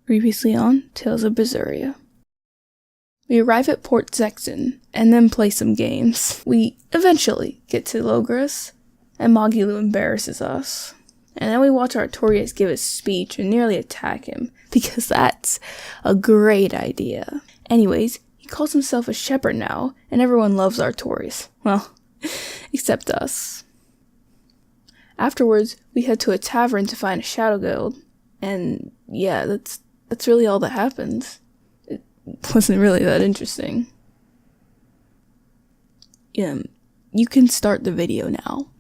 Previously on Tales of Berseria. We arrive at Port Zexon and then play some games. We eventually get to Logris, and Magilu embarrasses us. And then we watch Artorias give a speech and nearly attack him, because that's a great idea. Anyways, he calls himself a shepherd now, and everyone loves Artorias. Well, except us. Afterwards, we head to a tavern to find a shadow guild, and yeah, that's really all that happens. It wasn't really that interesting. You can start the video now.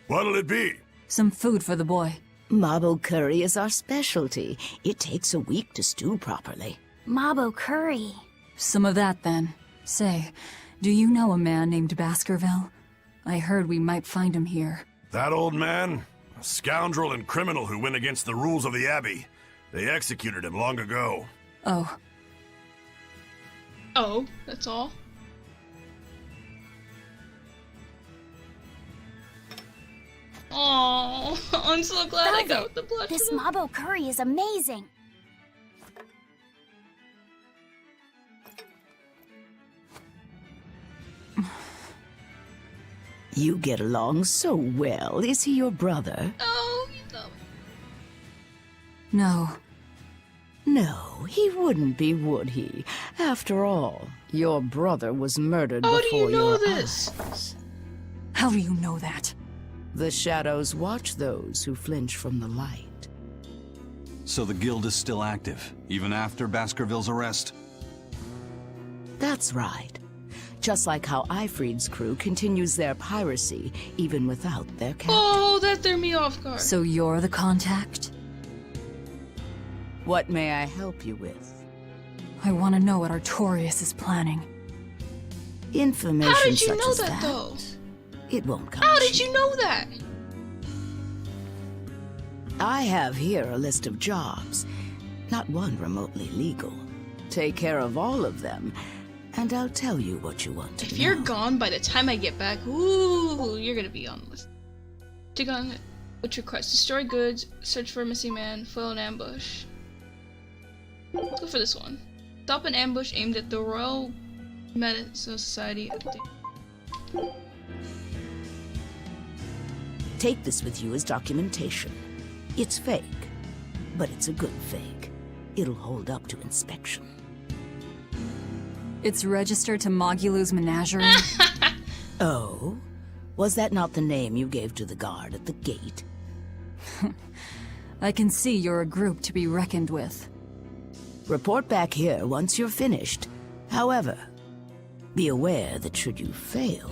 What'll it be? Some food for the boy. Mabo curry is our specialty. It takes a week to stew properly. Mabo curry. Some of that, then. Say, do you know a man named Baskerville? I heard we might find him here. That old man? A scoundrel and criminal who went against the rules of the Abbey. They executed him long ago. Oh. Oh, that's all? Oh, I'm so glad I got the blush. This Mabo curry is amazing. You get along so well. Is he your brother? Oh, no. No. No, he wouldn't be, would he? After all, your brother was murdered How before do you know your this? eyes. How do you know that? The shadows watch those who flinch from the light. So the guild is still active, even after Baskerville's arrest? That's right. Just like how Ifrid's crew continues their piracy, even without their captain. Oh, that threw me off guard. So you're the contact? What may I help you with? I want to know what Artorias is planning. Information How did you such know as that, though? It won't come How cheap. did you know that? I have here a list of jobs, not one remotely legal. Take care of all of them, and I'll tell you what you want to know. If you're gone by the time I get back, ooh, you're gonna be on the list. Take on which request: destroy goods, search for a missing man, foil an ambush. Go for this one. Stop an ambush aimed at the Royal Medicine Society. Take this with you as documentation. It's fake, but it's a good fake. It'll hold up to inspection. It's registered to Magilu's menagerie? Oh? Was that not the name you gave to the guard at the gate? I can see you're a group to be reckoned with. Report back here once you're finished. However, be aware that should you fail...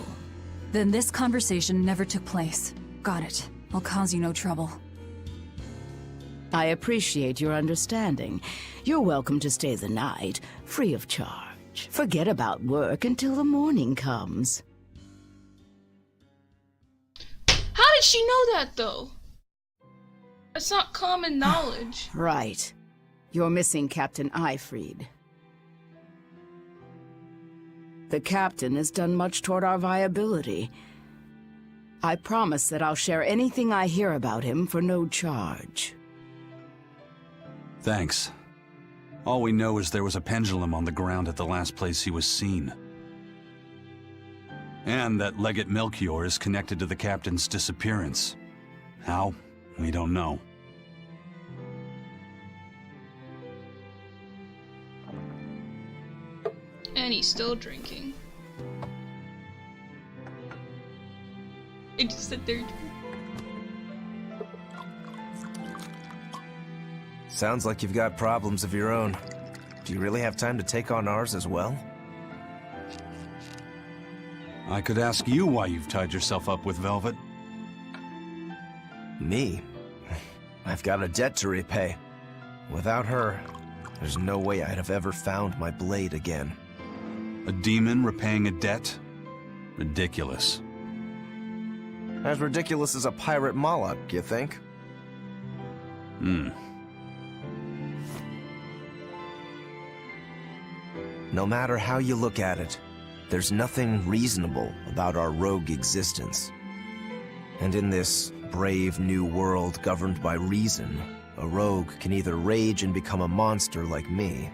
Then this conversation never took place. Got it. I'll cause you no trouble. I appreciate your understanding. You're welcome to stay the night, free of charge. Forget about work until the morning comes. How did she know that, though? It's not common knowledge. Right. You're missing Captain Ifrid. The captain has done much toward our viability. I promise that I'll share anything I hear about him for no charge. Thanks. All we know is there was a pendulum on the ground at the last place he was seen. And that Legate Melchior is connected to the captain's disappearance. How? We don't know. And he's still drinking. I just sit there. Sounds like you've got problems of your own. Do you really have time to take on ours as well? I could ask you why you've tied yourself up with Velvet. Me? I've got a debt to repay. Without her, there's no way I'd have ever found my blade again. A demon repaying a debt? Ridiculous. As ridiculous as a pirate Moloch, you think? No matter how you look at it, there's nothing reasonable about our rogue existence. And in this brave new world governed by reason, a rogue can either rage and become a monster like me,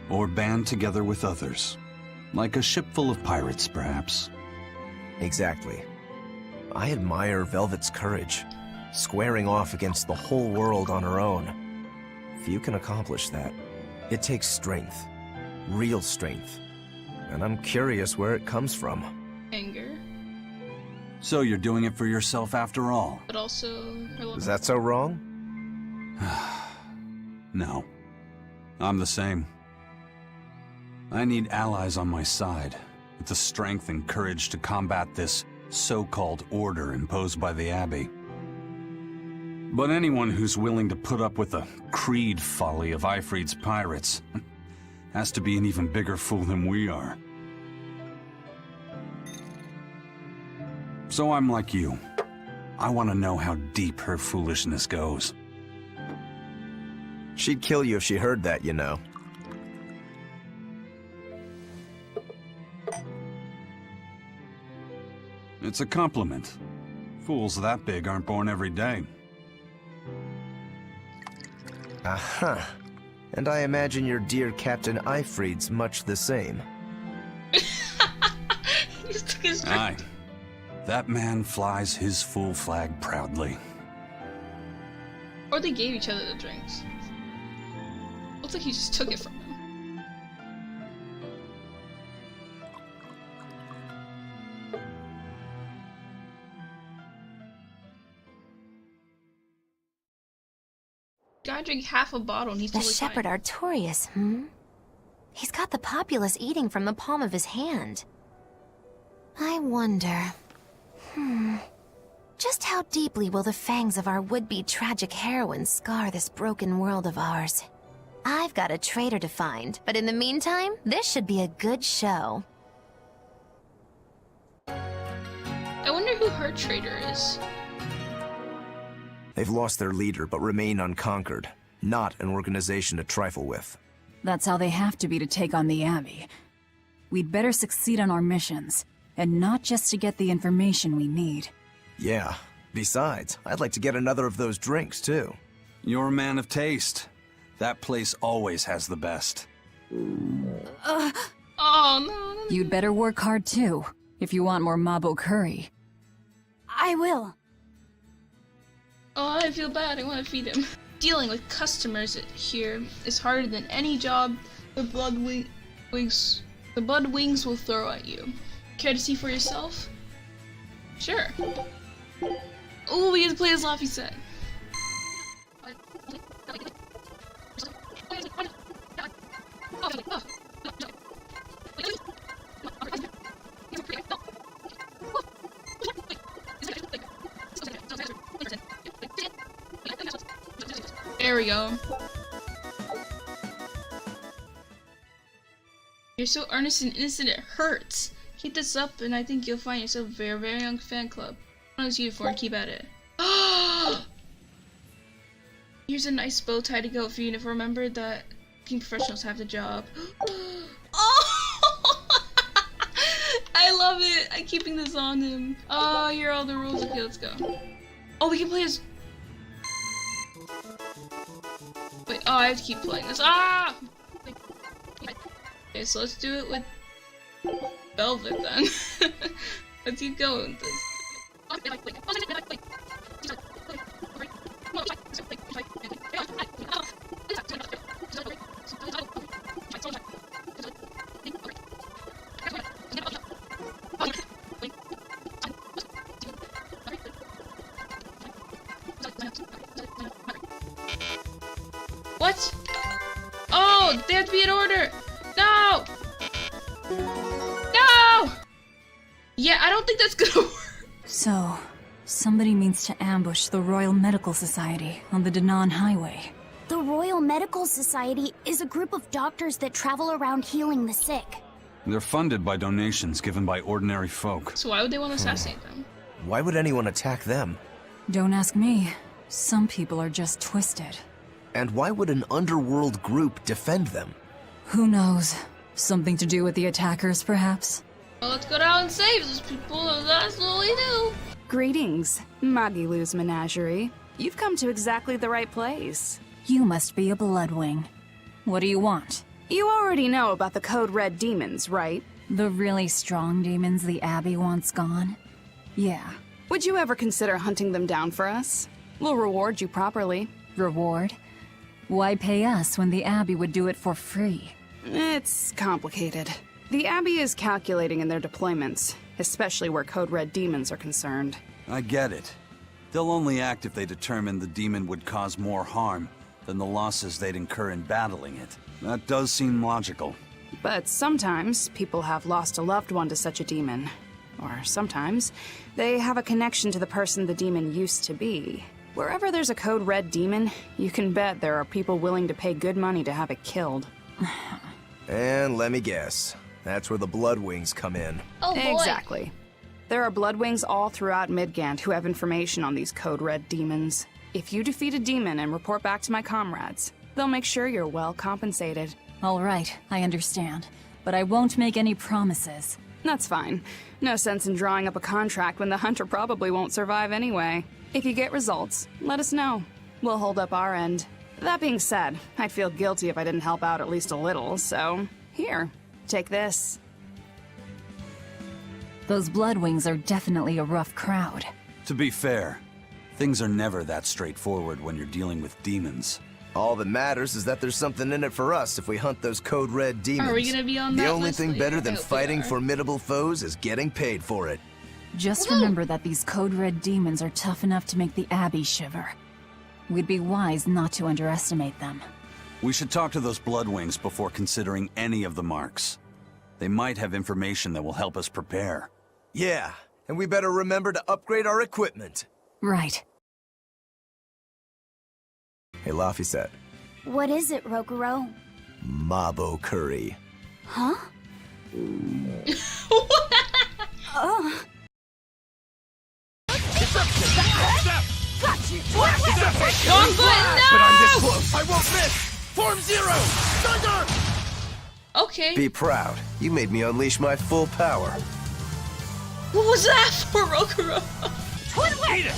Or band together with others. Like a ship full of pirates, perhaps. Exactly. I admire Velvet's courage, squaring off against the whole world on her own. Few can accomplish that. It takes strength. Real strength. And I'm curious where it comes from. Anger, So you're doing it for yourself after all? but also her love. Is that so wrong? No. I'm the same. I need allies on my side, with the strength and courage to combat this so-called order imposed by the Abbey. But anyone who's willing to put up with the creed folly of Ifrid's pirates has to be an even bigger fool than we are. So I'm like you. I want to know how deep her foolishness goes. She'd kill you if she heard that, you know. It's a compliment. Fools that big aren't born every day. Aha. And I imagine your dear Captain Ifrid's much the same. He just took his drink. Aye. That man flies his full flag proudly. Or they gave each other the drinks. Looks like he just took it from him. Guy drank half a bottle and he's The totally shepherd fine. Artorias, He's got the populace eating from the palm of his hand. I wonder... Just how deeply will the fangs of our would-be tragic heroine scar this broken world of ours? I've got a traitor to find, but in the meantime, this should be a good show. I wonder who her traitor is. They've lost their leader, but remain unconquered. Not an organization to trifle with. That's how they have to be to take on the Abbey. We'd better succeed on our missions, and not just to get the information we need. Yeah. Besides, I'd like to get another of those drinks, too. You're a man of taste. That place always has the best. Oh no. You'd better work hard too, if you want more Mabo curry. I will. Oh, I feel bad. I want to feed him. Dealing with customers here is harder than any job the Bloodwings will throw at you. Care to see for yourself? Sure. Oh, we get to play as Laffy said. There we go. You're so earnest and innocent it hurts. Keep this up and I think you'll find yourself a very, very young fan club. Put on this uniform, keep at it. Here's a nice bow tie to go for you to remember that being professionals have the job. Oh! I love it. I'm keeping this on him. Oh, here are all the rules. Okay, let's go. Oh, we can play as... Wait, oh, I have to keep playing this. Ah! Okay, so let's do it with Velvet then. Let's keep going with this. What? Oh, they have to be in order! No! No! Yeah, I don't think that's gonna work. So, somebody means to ambush the Royal Medical Society on the Danan Highway. The Royal Medical Society is a group of doctors that travel around healing the sick. They're funded by donations given by ordinary folk. So why would they want to assassinate them? Why would anyone attack them? Don't ask me. Some people are just twisted. And why would an underworld group defend them? Who knows? Something to do with the attackers, perhaps? Well, let's go down and save those people. That's what we do. Greetings, Magilu's menagerie. You've come to exactly the right place. You must be a Bloodwing. What do you want? You already know about the Code Red demons, right? The really strong demons the Abbey wants gone? Yeah. Would you ever consider hunting them down for us? We'll reward you properly. Reward? Why pay us when the Abbey would do it for free? It's complicated. The Abbey is calculating in their deployments, especially where Code Red demons are concerned. I get it. They'll only act if they determine the demon would cause more harm than the losses they'd incur in battling it. That does seem logical. But sometimes people have lost a loved one to such a demon. Or sometimes they have a connection to the person the demon used to be. Wherever there's a Code Red demon, you can bet there are people willing to pay good money to have it killed. And let me guess, that's where the Bloodwings come in. Oh boy. Exactly. There are Bloodwings all throughout Midgand who have information on these Code Red demons. If you defeat a demon and report back to my comrades, they'll make sure you're well compensated. All right, I understand. But I won't make any promises. That's fine. No sense in drawing up a contract when the hunter probably won't survive anyway. If you get results, let us know. We'll hold up our end. That being said, I'd feel guilty if I didn't help out at least a little, so here, take this. Those Bloodwings are definitely a rough crowd. To be fair, things are never that straightforward when you're dealing with demons. All that matters is that there's something in it for us if we hunt those Code Red demons. Are we gonna be on The that only list thing later? better I than hope we fighting are. formidable foes is getting paid for it. Just remember that these Code Red demons are tough enough to make the Abbey shiver. We'd be wise not to underestimate them. We should talk to those Bloodwings before considering any of the marks. They might have information that will help us prepare. Yeah, and we better remember to upgrade our equipment. Right. Hey, Laphicet. What is it, Rokuro? Mabo curry. Huh? Wrong button, no! But I'm this close. I won't miss. Form Zero. Thunder. Okay. Be proud. You made me unleash my full power. What was that for, Rokuro? Eat it!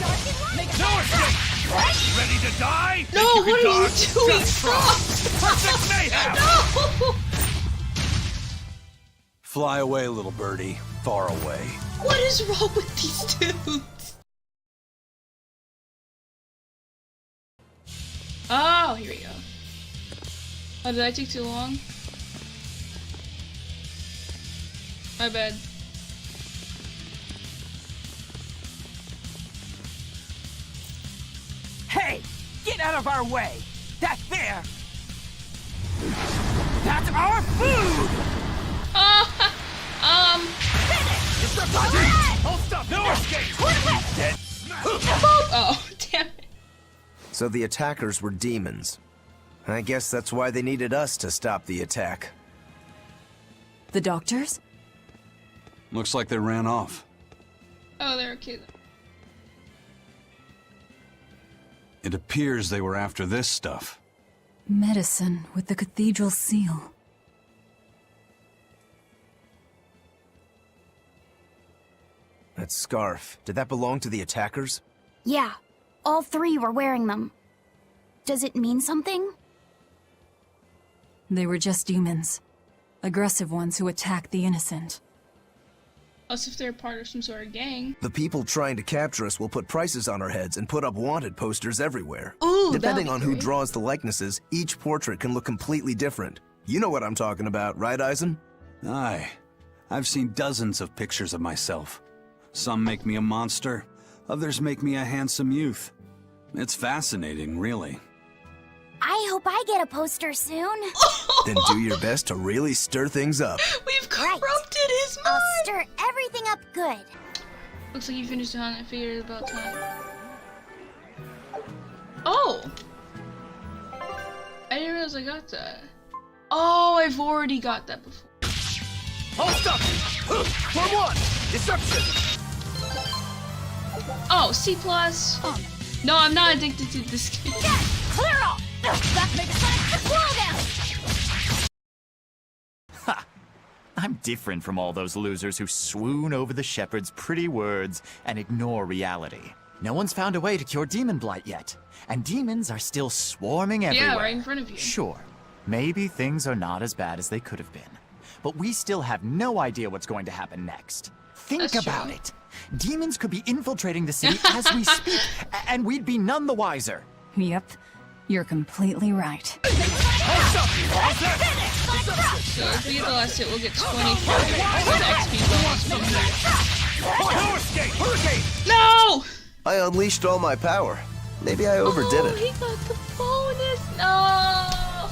No escape! Ready to die? No, Think what can are you dodge? doing? Just try. Perfect mayhem! No! Fly away, little birdie. Far away. What is wrong with these dudes? Oh, here we go. Oh, did I take too long? My bad. Hey! Get out of our way! That's there! That's our food! Hold stop! No escape! Dead. Oh, damn it. So the attackers were demons. I guess that's why they needed us to stop the attack. The doctors? Looks like they ran off. Oh, they're okay. It appears they were after this stuff. Medicine with the cathedral seal. That scarf, did that belong to the attackers? Yeah, all three were wearing them. Does it mean something? They were just demons. Aggressive ones who attack the innocent. As if they're part of some sort of gang. The people trying to capture us will put prices on our heads and put up wanted posters everywhere. Ooh, Depending that'd on be who great. draws the likenesses, each portrait can look completely different. You know what I'm talking about, right, Eisen? Aye. I've seen dozens of pictures of myself. Some make me a monster, others make me a handsome youth. It's fascinating, really. I hope I get a poster soon. Then do your best to really stir things up. We've Right. corrupted his mind! I'll stir everything up good. Looks like you finished the hunt. I figured it about time. Oh! I didn't realize I got that. Oh, I've already got that before. Hold stop! Form 1! Deception! Oh, C+. No, I'm not addicted to this game. Clear off! That makes sense. Slow down! I'm different from all those losers who swoon over the shepherd's pretty words and ignore reality. No one's found a way to cure demon blight yet, and demons are still swarming everywhere. Yeah, right in front of you. Sure, maybe things are not as bad as they could have been, but we still have no idea what's going to happen next. Think about it. Demons could be infiltrating the city as we speak, and we'd be none the wiser. Yep, you're completely right. So if we get the last hit, we'll get 25 XP bonus from here. No! I unleashed all my power. Maybe I overdid it. He got the bonus. No!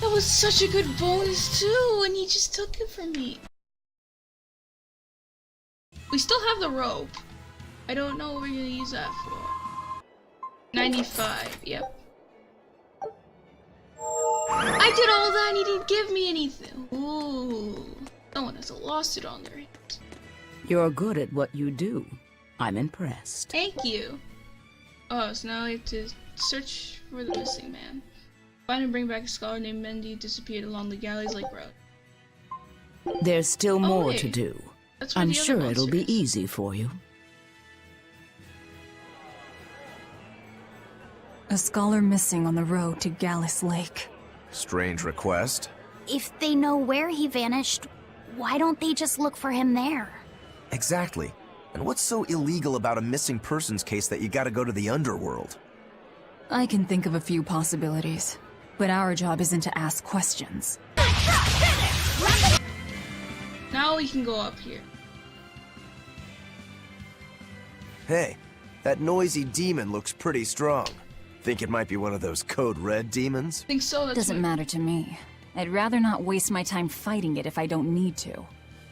That was such a good bonus too, and he just took it from me. We still have the rope. I don't know what we're gonna use that for. 95, yep. I did all that and he didn't give me anything. Ooh. Someone has lost it on their hands. You're good at what you do. I'm impressed. Thank you. Oh, so now we have to search for the missing man. Find and bring back a scholar named Mendy, disappeared along the Galleys Lake Road. There's still more hey. to do. That's where I'm the other sure monster it'll be is. easy for you. A scholar missing on the road to Gallus Lake. Strange request. If they know where he vanished, why don't they just look for him there? Exactly. And what's so illegal about a missing persons case that you gotta go to the underworld? I can think of a few possibilities, but our job isn't to ask questions. Now we can go up here. Hey, that noisy demon looks pretty strong. Think it might be one of those Code Red demons? Think so, that's Doesn't matter to me. I'd rather not waste my time fighting it if I don't need to.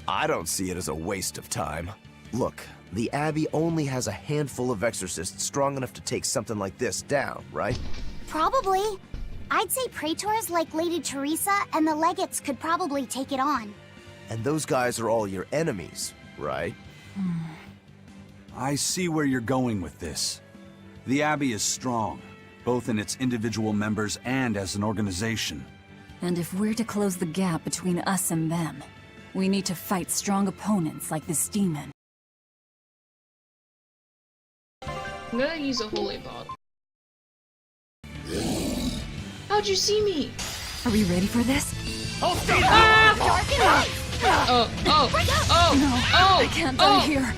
I don't see it as a waste of time. Look, the Abbey only has a handful of exorcists strong enough to take something like this down, right? Probably. I'd say praetors like Lady Teresa and the legates could probably take it on. And those guys are all your enemies, right? I see where you're going with this. The Abbey is strong, both in its individual members and as an organization. And if we're to close the gap between us and them, we need to fight strong opponents like this demon. I'm gonna use a holy bottle. How'd you see me? Are we ready for this? Oh, oh, oh, I can't die here.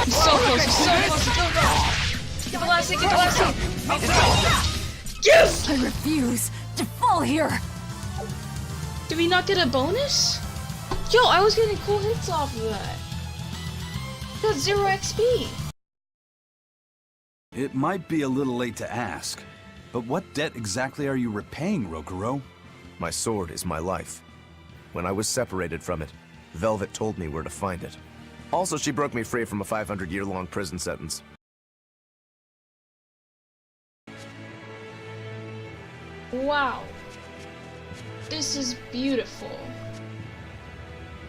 He's so close, he's so close, get the last hit, get the last hit! Yes! I refuse to fall here! Did we not get a bonus? Yo, I was getting cool hits off of that. Got 0 XP. It might be a little late to ask, but what debt exactly are you repaying, Rokuro? My sword is my life. When I was separated from it, Velvet told me where to find it. Also, she broke me free from a 500-year-long prison sentence. Wow. This is beautiful.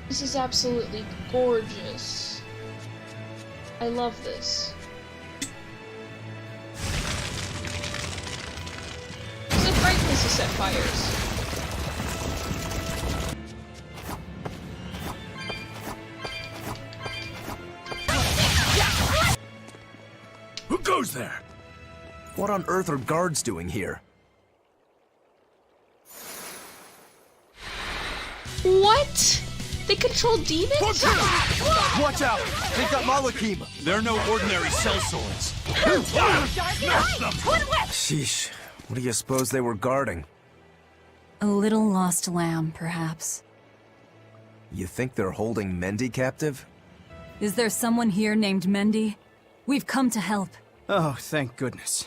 This is absolutely gorgeous. I love this. It's a great place to set fires. Who goes there? What on earth are guards doing here? What? They control demons? Watch out! They've got Malakim! They're no ordinary sellswords. Sheesh. What do you suppose they were guarding? A little lost lamb, perhaps. You think they're holding Mendy captive? Is there someone here named Mendy? We've come to help. Oh, thank goodness.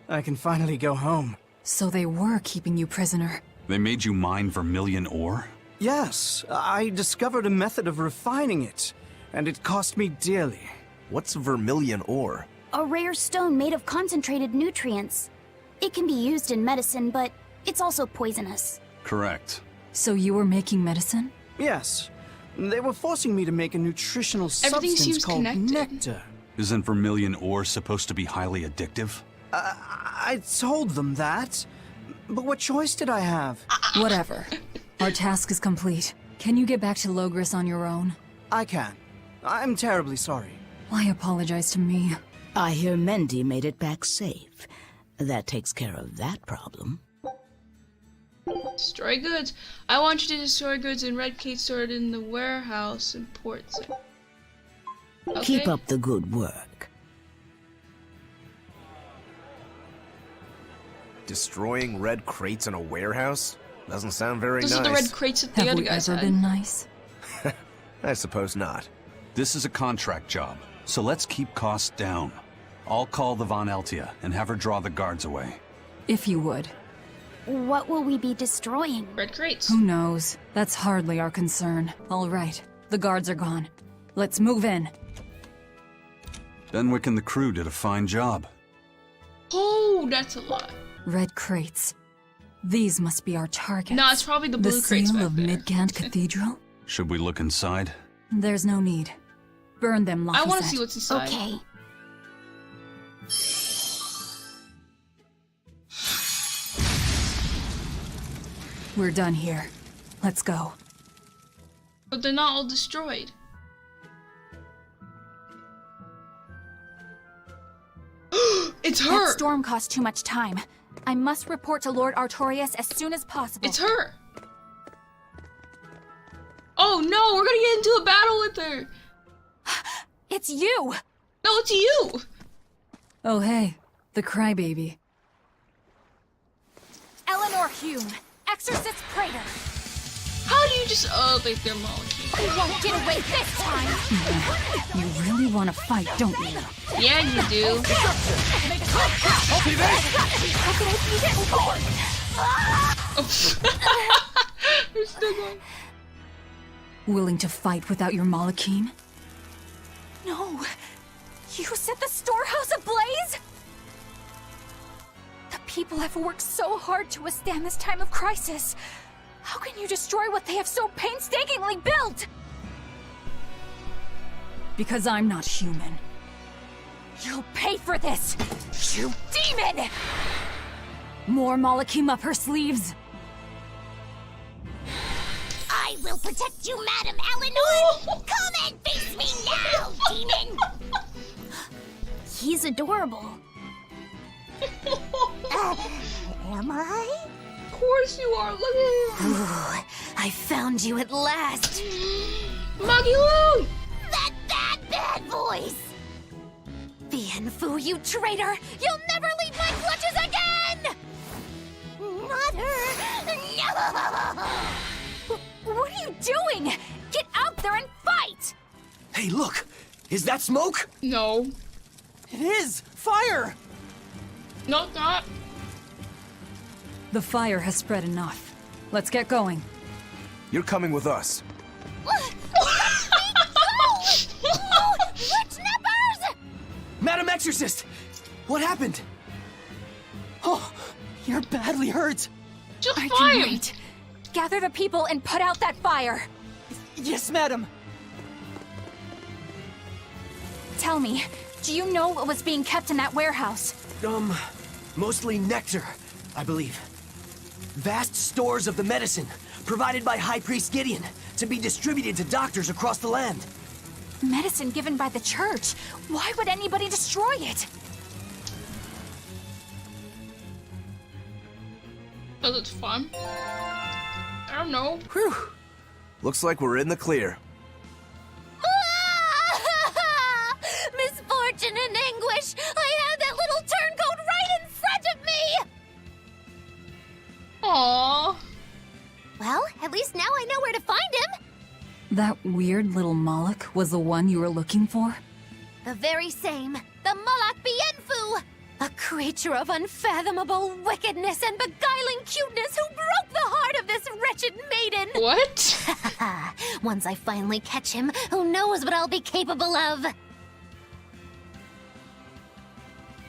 I can finally go home. So they were keeping you prisoner. They made you mine vermilion ore? Yes, I discovered a method of refining it, and it cost me dearly. What's vermilion ore? A rare stone made of concentrated nutrients. It can be used in medicine, but it's also poisonous. Correct. So you were making medicine? Yes. They were forcing me to make a nutritional Everything substance seems called connected. nectar. Isn't vermilion ore supposed to be highly addictive? I told them that, but what choice did I have? Whatever. Our task is complete. Can you get back to Logris on your own? I can. I'm terribly sorry. Why apologize to me? I hear Mendy made it back safe. That takes care of that problem. Destroy goods. I want you to destroy goods in Red Kate stored in the warehouse in ports. Okay. Keep up the good work. Destroying red crates in a warehouse? Doesn't sound very Those nice. are the red crates that the Have other we guys ever had. been nice? I suppose not. This is a contract job, so let's keep costs down. I'll call the Von Eltia and have her draw the guards away. If you would. What will we be destroying? Red crates. Who knows? That's hardly our concern. All right, the guards are gone. Let's move in. Benwick and the crew did a fine job. Oh, that's a lot. Red crates. These must be our targets. No, it's probably the blue the crates seal back of there. Midgant Cathedral? Should we look inside? There's no need. Burn them, Lafayette. I want to see what's inside. Okay. We're done here. Let's go. But they're not all destroyed. It's her! That storm cost too much time. I must report to Lord Artorias as soon as possible. It's her! Oh no, we're gonna get into a battle with her! It's you! No, it's you! Oh hey, the crybaby. Eleanor Hume, Exorcist Praetor. How do you just— oh, they're molecules. You won't get away this time! You really want to fight, don't you? Yeah, you do. You're still going. Willing to fight without your Malachim? No! You set the storehouse ablaze? The people have worked so hard to withstand this time of crisis. How can you destroy what they have so painstakingly built? Because I'm not human. You'll pay for this, you demon! More Malachim up her sleeves. I will protect you, Madam Eleanor! Come and face me now, demon! He's adorable. Am I? Of course you are. Look at him. Ooh, I found you at last. Maggie-Lou! That bad voice! Bienfu, you traitor! You'll never leave my clutches again! Not her! No! What are you doing? Get out there and fight! Hey, look! Is that smoke? No. It is! Fire! No, it's not. The fire has spread enough. Let's get going. You're coming with us. Madam Exorcist! What happened? Oh, you're badly hurt. Just I fire. can wait. Gather the people and put out that fire. Yes, madam. Tell me, do you know what was being kept in that warehouse? Mostly nectar, I believe. Vast stores of the medicine, provided by High Priest Gideon, to be distributed to doctors across the land. Medicine given by the church. Why would anybody destroy it? Because it's fun. I don't know. Whew. Looks like we're in the clear. Misfortune and anguish! I had that little turncoat right in front of me! Aww. Well, at least now I know where to find him. That weird little Moloch was the one you were looking for? The very same. The Malak Bienfu! A creature of unfathomable wickedness and beguiling cuteness who broke the heart of this wretched maiden! What? Once I finally catch him, who knows what I'll be capable of?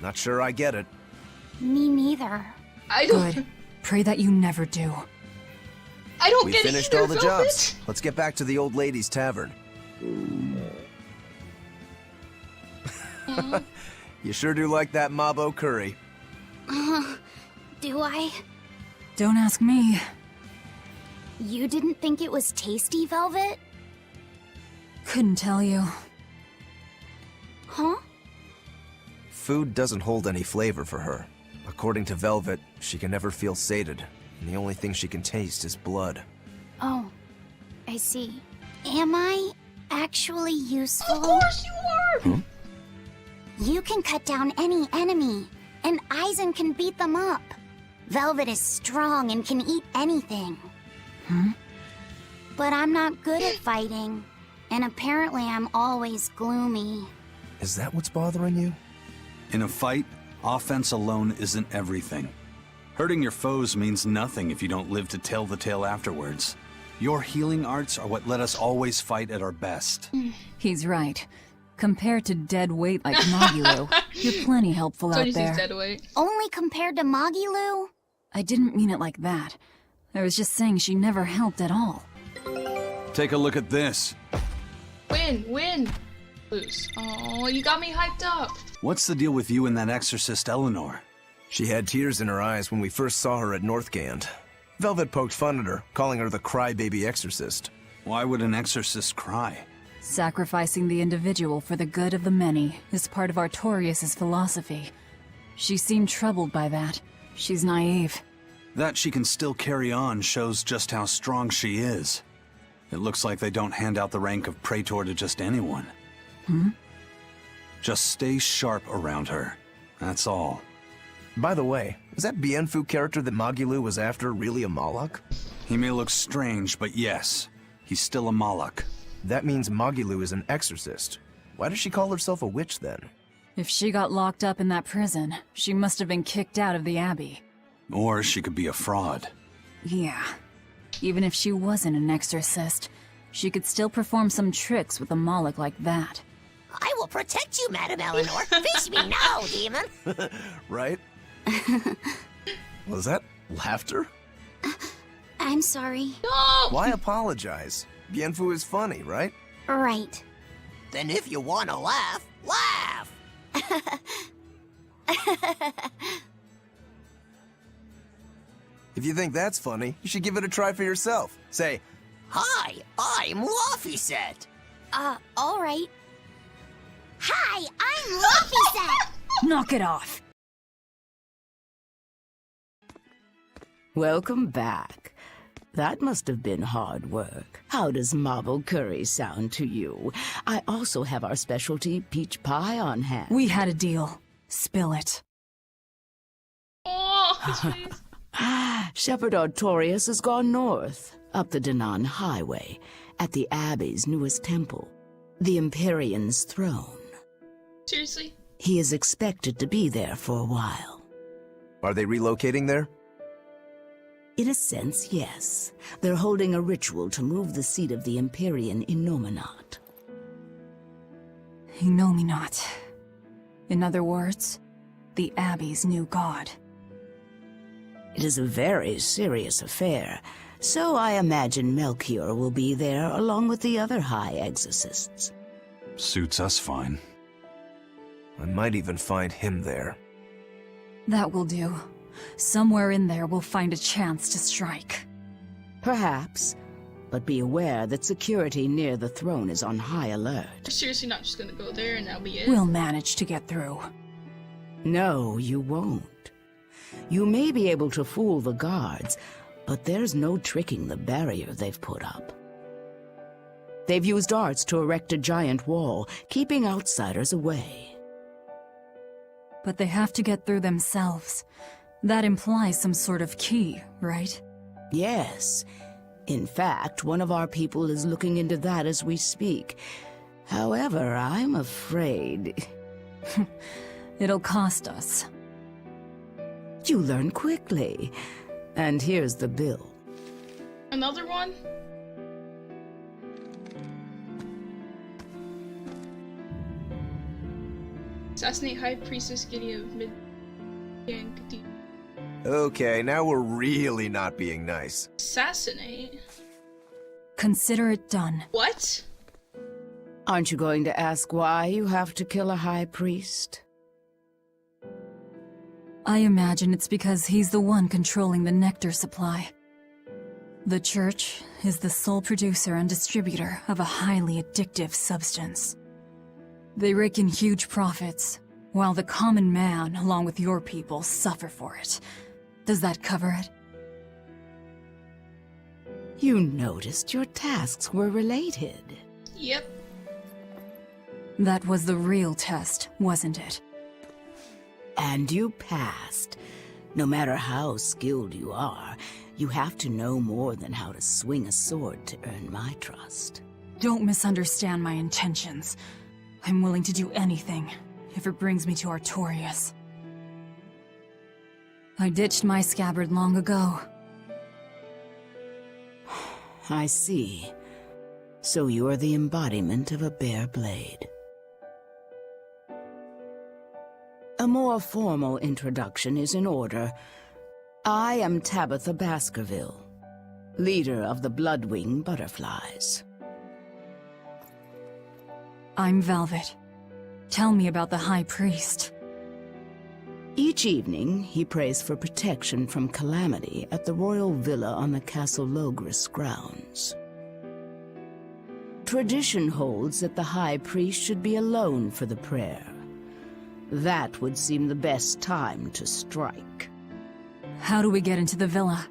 Not sure I get it. Me neither. I don't. Good. Pray that you never do. I don't We get finished either, all the Velvet. jobs. Let's get back to the old lady's tavern. You sure do like that Mabo curry. Do I? Don't ask me. You didn't think it was tasty, Velvet? Couldn't tell you. Huh? Food doesn't hold any flavor for her. According to Velvet, she can never feel sated, and the only thing she can taste is blood. Oh, I see. Am I actually useful? Of course you are! You can cut down any enemy, and Aizen can beat them up. Velvet is strong and can eat anything. But I'm not good at fighting, and apparently I'm always gloomy. Is that what's bothering you? In a fight, offense alone isn't everything. Hurting your foes means nothing if you don't live to tell the tale afterwards. Your healing arts are what let us always fight at our best. He's right. Compared to dead weight like Magilu, you're plenty helpful out there. Dead weight. Only compared to Magilu? I didn't mean it like that. I was just saying she never helped at all. Take a look at this. Win! Lose. Oh, you got me hyped up. What's the deal with you and that exorcist Eleanor? She had tears in her eyes when we first saw her at Northgand. Velvet poked fun at her, calling her the crybaby exorcist. Why would an exorcist cry? Sacrificing the individual for the good of the many is part of Artorias' philosophy. She seemed troubled by that. She's naive. That she can still carry on shows just how strong she is. It looks like they don't hand out the rank of Praetor to just anyone. Just stay sharp around her. That's all. By the way, is that Bienfu character that Magilu was after really a Moloch? He may look strange, but yes, he's still a Moloch. That means Magilu is an exorcist. Why does she call herself a witch then? If she got locked up in that prison, she must have been kicked out of the Abbey. Or she could be a fraud. Yeah. Even if she wasn't an exorcist, she could still perform some tricks with a Moloch like that. I will protect you, Madam Eleanor. Face me now, demon. Right? Was that laughter? I'm sorry. No! Why apologize? Bienfu is funny, right? Right. Then if you want to laugh, laugh. If you think that's funny, you should give it a try for yourself. Say, Hi, I'm Laffyset. All right. Hi, I'm Laffyset! Knock it off! Welcome back. That must have been hard work. How does marble curry sound to you? I also have our specialty peach pie on hand. We had a deal. Spill it. Oh, his face. Shepherd Artorias has gone north, up the Danan Highway, at the Abbey's newest temple, the Empyrean's throne. Seriously? He is expected to be there for a while. are they relocating there? In a sense, yes. They're holding a ritual to move the seat of the Empyrean in Nominat. Nominat. In other words, the Abbey's new god. It is a very serious affair, so I imagine Melchior will be there along with the other high exorcists. Suits us fine. I might even find him there. That will do. Somewhere in there we'll find a chance to strike. Perhaps, but be aware that security near the throne is on high alert. You're seriously not just gonna go there and that'll be it? We'll manage to get through. No, you won't. You may be able to fool the guards, but there's no tricking the barrier they've put up. They've used arts to erect a giant wall, keeping outsiders away. But they have to get through themselves. That implies some sort of key, right? Yes. In fact, one of our people is looking into that as we speak. However, I'm afraid... It'll cost us. You learn quickly. And here's the bill. Another one? Assassinate High Priestess Gideon of Mid... Okay, now we're really not being nice. Assassinate? Consider it done. What? Aren't you going to ask why you have to kill a high priest? I imagine it's because he's the one controlling the nectar supply. The Church is the sole producer and distributor of a highly addictive substance. They rake in huge profits, while the common man, along with your people, suffer for it. Does that cover it? You noticed your tasks were related. Yep. That was the real test, wasn't it? And you passed. No matter how skilled you are, you have to know more than how to swing a sword to earn my trust. Don't misunderstand my intentions. I'm willing to do anything, if it brings me to Artorias. I ditched my scabbard long ago. I see. So you are the embodiment of a bare blade. A more formal introduction is in order. I am Tabitha Baskerville, leader of the Bloodwing Butterflies. I'm Velvet. Tell me about the High Priest. Each evening, he prays for protection from calamity at the royal villa on the Castle Logris grounds. Tradition holds that the High Priest should be alone for the prayer. That would seem the best time to strike. How do we get into the villa?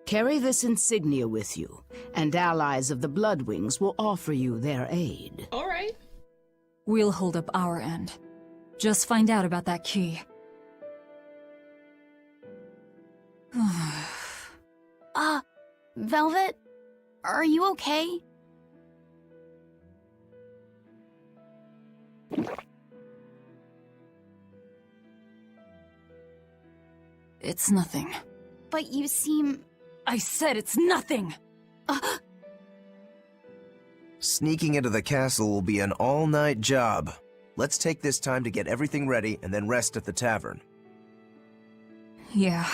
Carry this insignia with you, and allies of the Bloodwings will offer you their aid. All right. We'll hold up our end. Just find out about that key. Velvet? Are you okay? It's nothing. But you seem... I said it's nothing! Sneaking into the castle will be an all-night job. Let's take this time to get everything ready and then rest at the tavern. Yeah.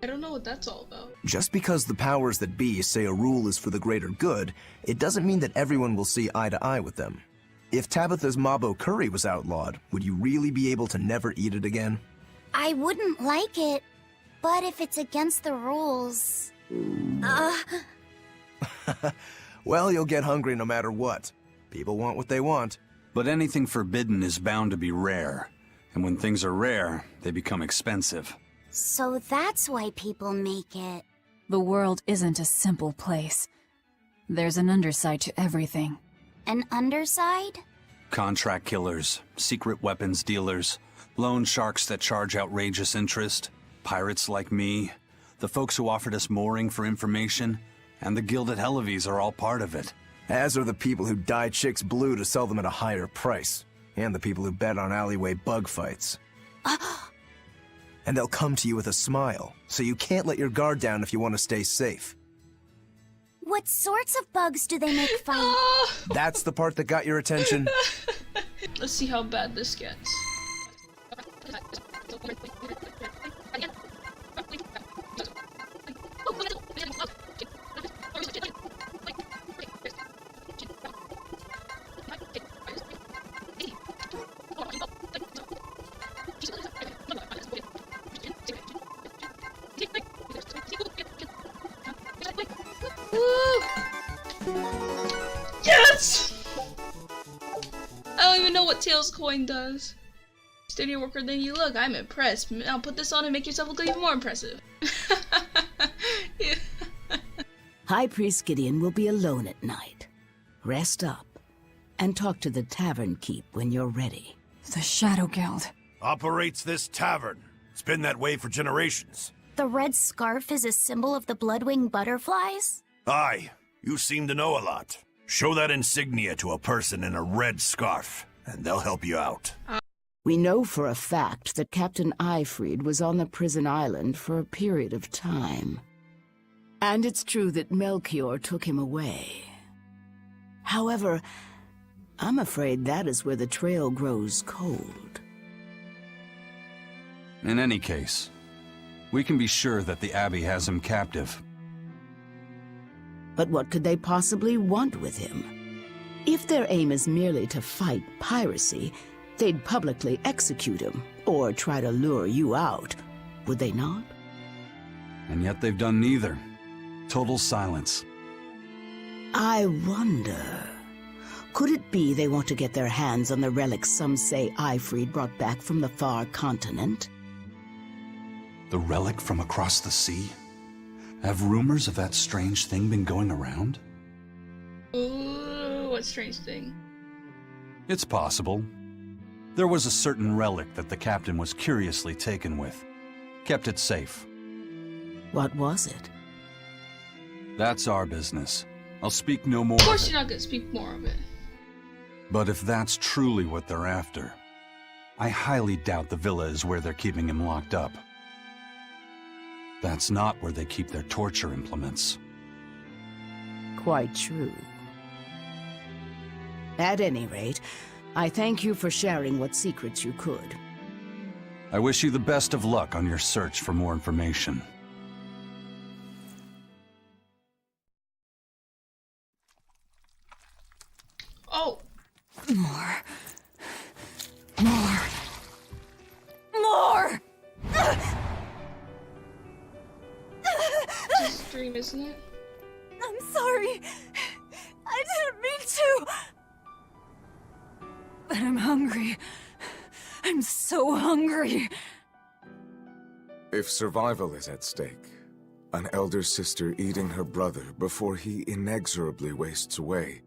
I don't know what that's all about. Just because the powers that be say a rule is for the greater good, it doesn't mean that everyone will see eye to eye with them. If Tabitha's Mabo curry was outlawed, would you really be able to never eat it again? I wouldn't like it, but if it's against the rules... Well, you'll get hungry no matter what. People want what they want. But anything forbidden is bound to be rare. And when things are rare, they become expensive. So that's why people make it. The world isn't a simple place. There's an underside to everything. An underside? Contract killers, secret weapons dealers, loan sharks that charge outrageous interest, pirates like me, the folks who offered us mooring for information, and the Guild at Helavis are all part of it. As are the people who dye chicks blue to sell them at a higher price. And the people who bet on alleyway bug fights. And they'll come to you with a smile, so you can't let your guard down if you want to stay safe. What sorts of bugs do they make fight? That's the part that got your attention? Let's see how bad this gets. Yes! I don't even know what Tails coin does. Steadier worker than you look. I'm impressed. Now put this on and make yourself look even more impressive. Yeah. High Priest Gideon will be alone at night. Rest up, and talk to the tavern keep when you're ready. The Shadow Guild. Operates this tavern. It's been that way for generations. The red scarf is a symbol of the Bloodwing Butterflies? Aye, you seem to know a lot. Show that insignia to a person in a red scarf, and they'll help you out. We know for a fact that Captain Eifried was on the prison island for a period of time. And it's true that Melchior took him away. However, I'm afraid that is where the trail grows cold. In any case, we can be sure that the Abbey has him captive. But what could they possibly want with him? If their aim is merely to fight piracy, they'd publicly execute him, or try to lure you out, would they not? And yet they've done neither. Total silence. I wonder... could it be they want to get their hands on the relics some say Ifrid brought back from the far continent? The relic from across the sea? Have rumors of that strange thing been going around? Ooh, what strange thing? It's possible. There was a certain relic that the captain was curiously taken with. Kept it safe. What was it? That's our business. I'll speak no more Of course of it. you're not gonna speak more of it. But if that's truly what they're after, I highly doubt the villa is where they're keeping him locked up. That's not where they keep their torture implements. Quite true. At any rate, I thank you for sharing what secrets you could. I wish you the best of luck on your search for more information. Oh! More. More. More! It's a dream, isn't it? I'm sorry. I didn't mean to. But I'm hungry. I'm so hungry. If survival is at stake, an elder sister eating her brother before he inexorably wastes away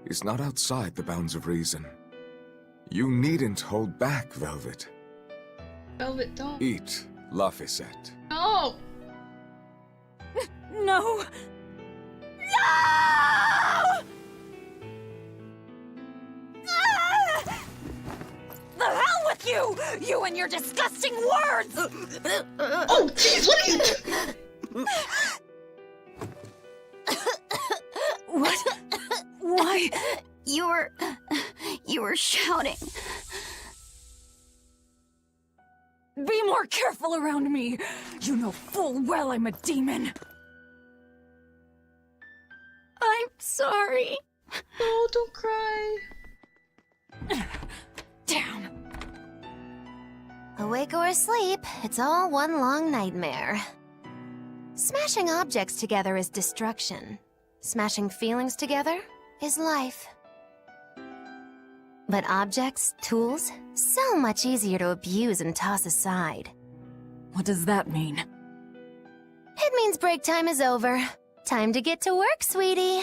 is not outside the bounds of reason. You needn't hold back, Velvet. Velvet, don't. Eat, Lafayette. No! No! No! The hell with you! You and your disgusting words! Oh, jeez, what are you What? Why? You were shouting. Be more careful around me! You know full well I'm a demon! I'm sorry. Oh, don't cry. Damn. Awake or asleep, it's all one long nightmare. Smashing objects together is destruction. Smashing feelings together is life. But objects, tools, so much easier to abuse and toss aside. What does that mean? It means break time is over. Time to get to work, sweetie.